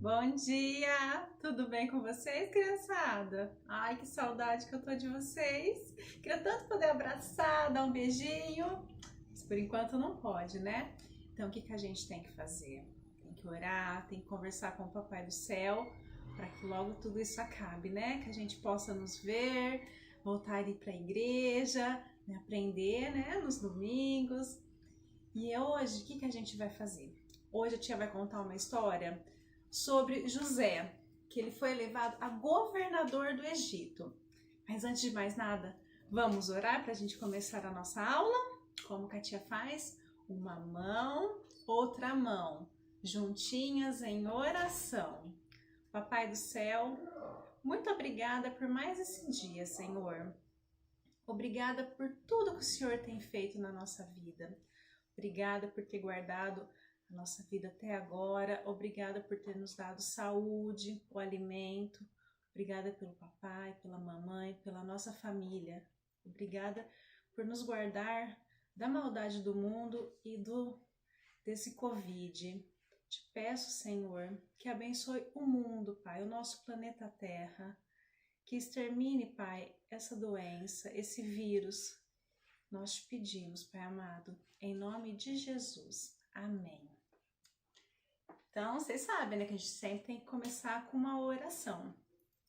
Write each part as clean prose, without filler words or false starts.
Bom dia! Tudo bem com vocês, criançada? Ai, que saudade que eu tô de vocês! Queria tanto poder abraçar, dar um beijinho, mas por enquanto não pode, né? Então, o que a gente tem que fazer? Tem que orar, tem que conversar com o Papai do Céu para que logo tudo isso acabe, né? Que a gente possa nos ver, voltar a ir para a igreja, né? Aprender, né? Nos domingos. E hoje, o que a gente vai fazer? Hoje a tia vai contar uma história sobre José, que ele foi elevado a governador do Egito. Mas antes de mais nada, vamos orar para a gente começar a nossa aula? Como que a tia faz? Uma mão, outra mão, juntinhas em oração. Papai do céu, muito obrigada por mais esse dia, Senhor. Obrigada por tudo que o Senhor tem feito na nossa vida. Obrigada por ter guardado a nossa vida até agora. Obrigada por ter nos dado saúde, o alimento. Obrigada pelo papai, pela mamãe, pela nossa família. Obrigada por nos guardar da maldade do mundo e desse Covid. Te peço, Senhor, que abençoe o mundo, Pai, o nosso planeta Terra. Que extermine, Pai, essa doença, esse vírus. Nós te pedimos, Pai amado, em nome de Jesus. Amém. Então, vocês sabem, né, que a gente sempre tem que começar com uma oração.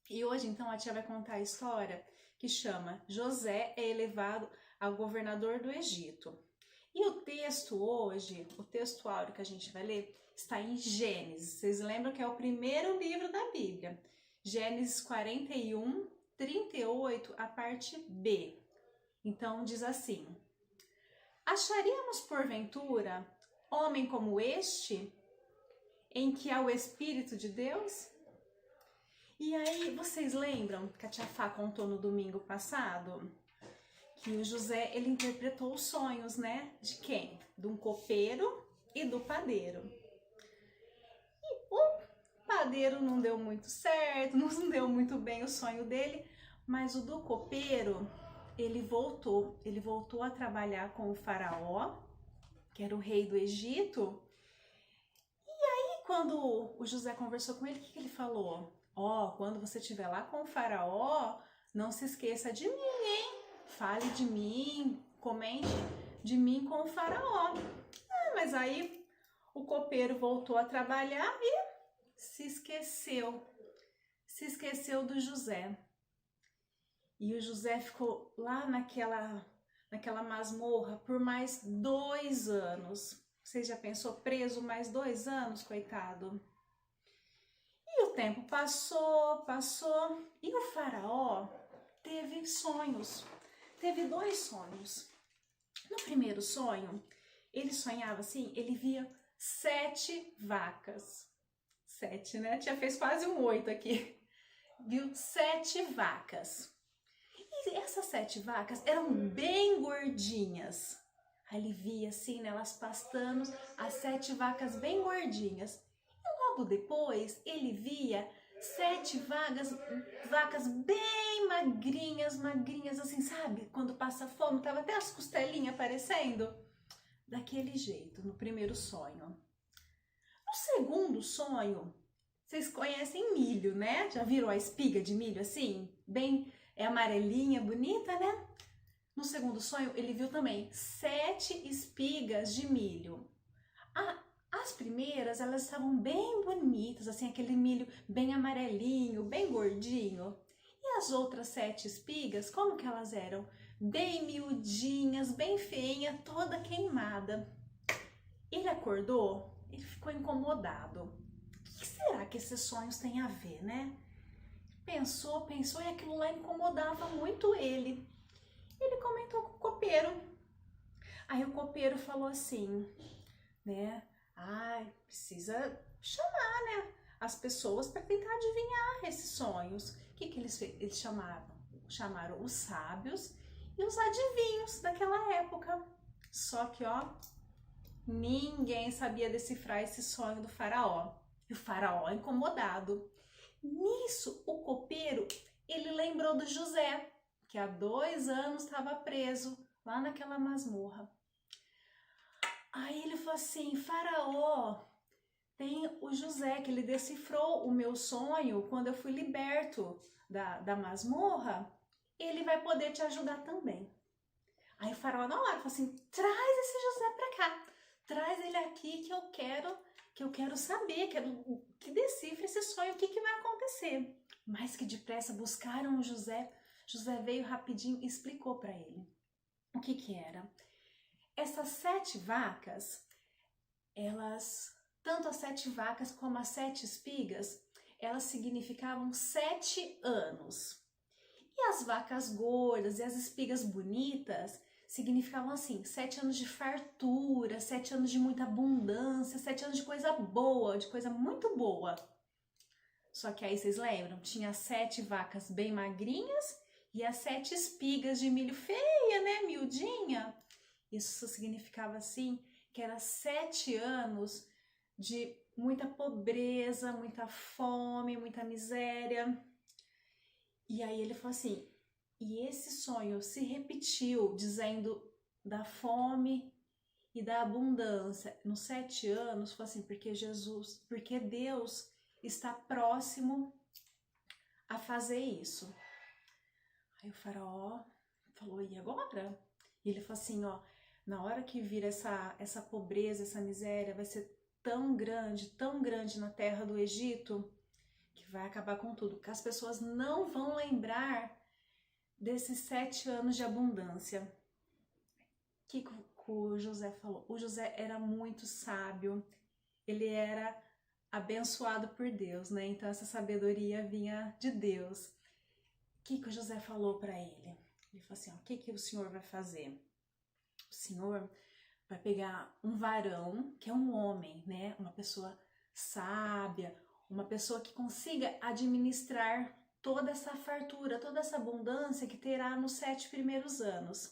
E hoje, então, a tia vai contar a história que chama José é elevado ao governador do Egito. E o texto hoje, o texto áureo que a gente vai ler, está em Gênesis. Vocês lembram que é o primeiro livro da Bíblia. Gênesis 41, 38, a parte B. Então, diz assim: acharíamos porventura homem como este, em que há o Espírito de Deus? E aí, vocês lembram que a tia Fá contou no domingo passado? Que o José, ele interpretou os sonhos, né? De quem? De um copeiro e do padeiro. E o padeiro não deu muito certo, não deu muito bem o sonho dele, mas o do copeiro, ele voltou a trabalhar com o faraó, que era o rei do Egito. E quando o José conversou com ele, o que ele falou? Quando você estiver lá com o faraó, não se esqueça de mim, hein? Fale de mim, comente de mim com o faraó. Mas aí o copeiro voltou a trabalhar e se esqueceu do José. E o José ficou lá naquela masmorra por mais 2 anos. Você já pensou, preso mais 2 anos, coitado? E o tempo passou, e o faraó teve sonhos. Teve 2 sonhos. No primeiro sonho, ele sonhava assim, ele via 7 vacas. 7, né? Já fez quase um 8 aqui. Viu 7 vacas. E essas 7 vacas eram bem gordinhas. Aí ele via assim, né, elas pastando, as 7 vacas bem gordinhas. E logo depois ele via 7 vacas bem magrinhas assim, sabe? Quando passa fome, tava até as costelinhas aparecendo. Daquele jeito, no primeiro sonho. No segundo sonho, vocês conhecem milho, né? Já viram a espiga de milho assim? Bem, é amarelinha, bonita, né? No segundo sonho, ele viu também 7 espigas de milho. As primeiras, elas estavam bem bonitas, assim, aquele milho bem amarelinho, bem gordinho. E as outras 7 espigas, como que elas eram? Bem miudinhas, bem feinha, toda queimada. Ele acordou, ele ficou incomodado. O que será que esses sonhos têm a ver, né? Pensou e aquilo lá incomodava muito ele. Ele comentou com o copeiro. Aí o copeiro falou assim, né? Precisa chamar, né, as pessoas para tentar adivinhar esses sonhos. O que eles chamaram os sábios e os adivinhos daquela época. Só que, ninguém sabia decifrar esse sonho do faraó. E o faraó incomodado. Nisso, o copeiro, ele lembrou do José, que há 2 anos estava preso lá naquela masmorra. Aí ele falou assim, faraó, tem o José, que ele decifrou o meu sonho quando eu fui liberto da masmorra, ele vai poder te ajudar também. Aí o faraó na hora falou assim, traz esse José pra cá, traz ele aqui que eu quero saber, que decifre esse sonho, o que vai acontecer. Mas que depressa buscaram o José, José veio rapidinho e explicou para ele o que era. Essas 7 vacas, tanto as 7 vacas como as 7 espigas, elas significavam 7 anos. E as vacas gordas e as espigas bonitas significavam assim, 7 anos de fartura, 7 anos de muita abundância, 7 anos de coisa boa, de coisa muito boa. Só que aí vocês lembram? Tinha 7 vacas bem magrinhas e as 7 espigas de milho feia, né? Miudinha. Isso significava assim, que era 7 anos de muita pobreza, muita fome, muita miséria. E aí ele falou assim, e esse sonho se repetiu, dizendo da fome e da abundância. Nos 7 anos, foi assim, porque Deus está próximo a fazer isso. Aí o faraó falou, e agora? E ele falou assim, ó, na hora que vir essa pobreza, essa miséria, vai ser tão grande na terra do Egito, que vai acabar com tudo, que as pessoas não vão lembrar desses 7 anos de abundância. O que o José falou? O José era muito sábio, ele era abençoado por Deus, né? Então essa sabedoria vinha de Deus. O que o José falou para ele? Ele falou assim, ó, o que o senhor vai fazer? O senhor vai pegar um varão, que é um homem, né? Uma pessoa sábia, uma pessoa que consiga administrar toda essa fartura, toda essa abundância que terá nos 7 primeiros anos.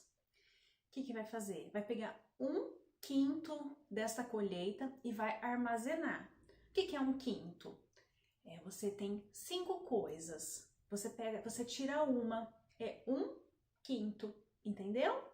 O que vai fazer? Vai pegar 1/5 dessa colheita e vai armazenar. O que é 1/5? Você tem 5 coisas. Você tira uma, é 1/5, entendeu?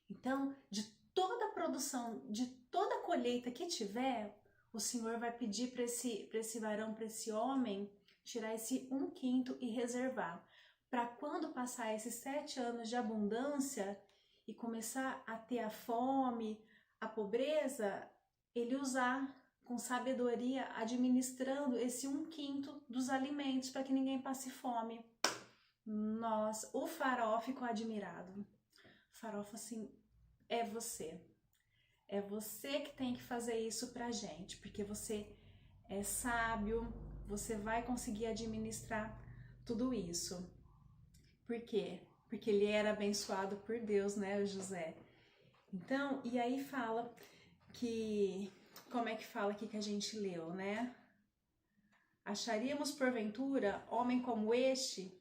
Então, de toda a produção, de toda a colheita que tiver, o Senhor vai pedir para esse varão, para esse homem, tirar esse 1/5 e reservar. Para quando passar esses 7 anos de abundância e começar a ter a fome, a pobreza, ele usar com sabedoria, administrando esse 1/5 dos alimentos para que ninguém passe fome. Nossa, o faraó ficou admirado. O faraó falou assim, é você que tem que fazer isso pra gente, porque você é sábio, você vai conseguir administrar tudo isso. Por quê? Porque ele era abençoado por Deus, né, o José? Então, e aí fala que, como é que fala aqui que a gente leu, né? Acharíamos porventura homem como este,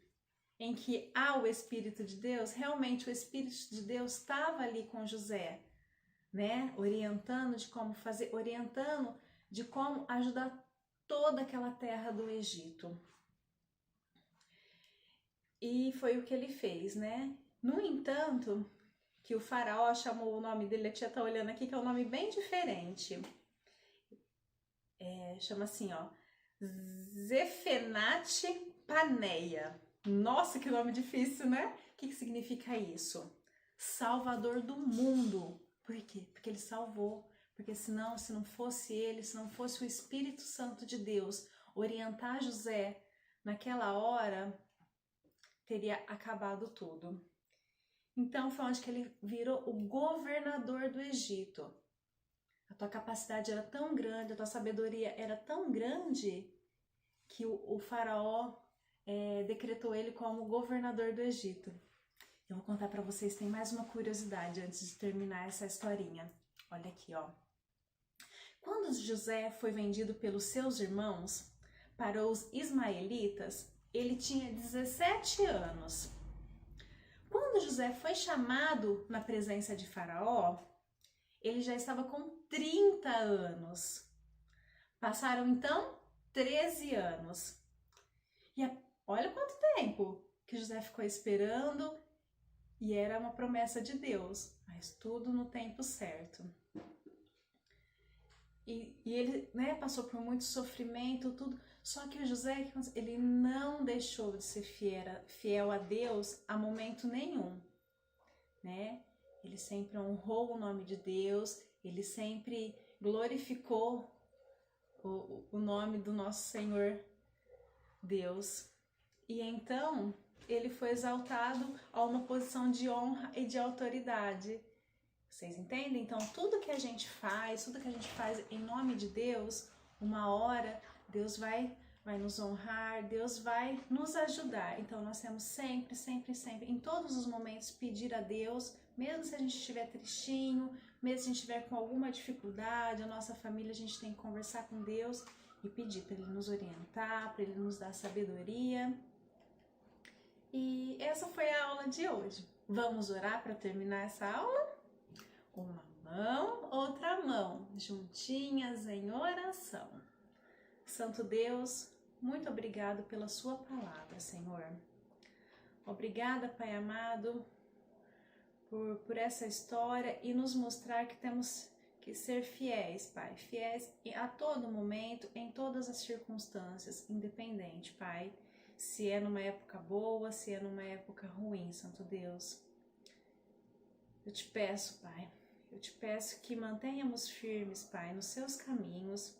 em que há o Espírito de Deus? Realmente o Espírito de Deus estava ali com José, né? Orientando de como fazer, orientando de como ajudar toda aquela terra do Egito. E foi o que ele fez, né? No entanto, que o faraó chamou o nome dele, a tia tá olhando aqui, que é um nome bem diferente. Chama assim, ó, Zefenate Paneia. Nossa, que nome difícil, né? O que significa isso? Salvador do mundo. Por quê? Porque ele salvou. Porque senão, se não fosse ele, se não fosse o Espírito Santo de Deus orientar José naquela hora, teria acabado tudo. Então foi onde que ele virou o governador do Egito. A tua capacidade era tão grande, a tua sabedoria era tão grande que o faraó decretou ele como governador do Egito. Eu vou contar para vocês, tem mais uma curiosidade antes de terminar essa historinha. Olha aqui, ó. Quando José foi vendido pelos seus irmãos para os ismaelitas, ele tinha 17 anos. Quando José foi chamado na presença de Faraó, ele já estava com 30 anos. Passaram então 13 anos. E olha quanto tempo que José ficou esperando, e era uma promessa de Deus, mas tudo no tempo certo. e ele, né, passou por muito sofrimento, tudo. Só que o José, ele não deixou de ser fiel a Deus a momento nenhum, né? Ele sempre honrou o nome de Deus, ele sempre glorificou o nome do nosso Senhor Deus. E então ele foi exaltado a uma posição de honra e de autoridade. Vocês entendem? Então tudo que a gente faz em nome de Deus, uma hora Deus vai nos honrar, Deus vai nos ajudar. Então nós temos sempre, em todos os momentos, pedir a Deus, mesmo se a gente estiver tristinho, mesmo se a gente estiver com alguma dificuldade, a nossa família, a gente tem que conversar com Deus e pedir para Ele nos orientar, para Ele nos dar sabedoria. E essa foi a aula de hoje. Vamos orar para terminar essa aula? Uma mão, outra mão, juntinhas em oração. Santo Deus, muito obrigado pela sua palavra, Senhor. Obrigada, Pai amado, por essa história e nos mostrar que temos que ser fiéis, Pai. Fiéis a todo momento, em todas as circunstâncias, independente, Pai. Se é numa época boa, se é numa época ruim, Santo Deus. Eu te peço, Pai, eu te peço que mantenhamos firmes, Pai, nos seus caminhos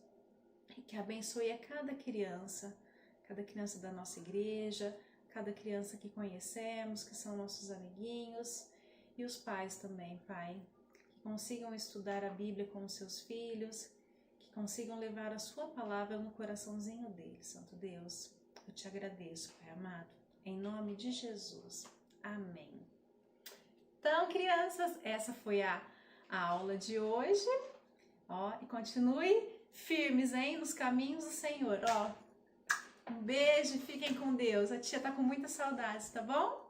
e que abençoe a cada criança da nossa igreja, cada criança que conhecemos, que são nossos amiguinhos, e os pais também, Pai, que consigam estudar a Bíblia com os seus filhos, que consigam levar a sua palavra no coraçãozinho deles, Santo Deus. Eu te agradeço, Pai amado, em nome de Jesus. Amém. Então, crianças, essa foi a aula de hoje. Ó, e continue firmes, hein, nos caminhos do Senhor. Ó, um beijo, fiquem com Deus. A tia tá com muitas saudades, tá bom?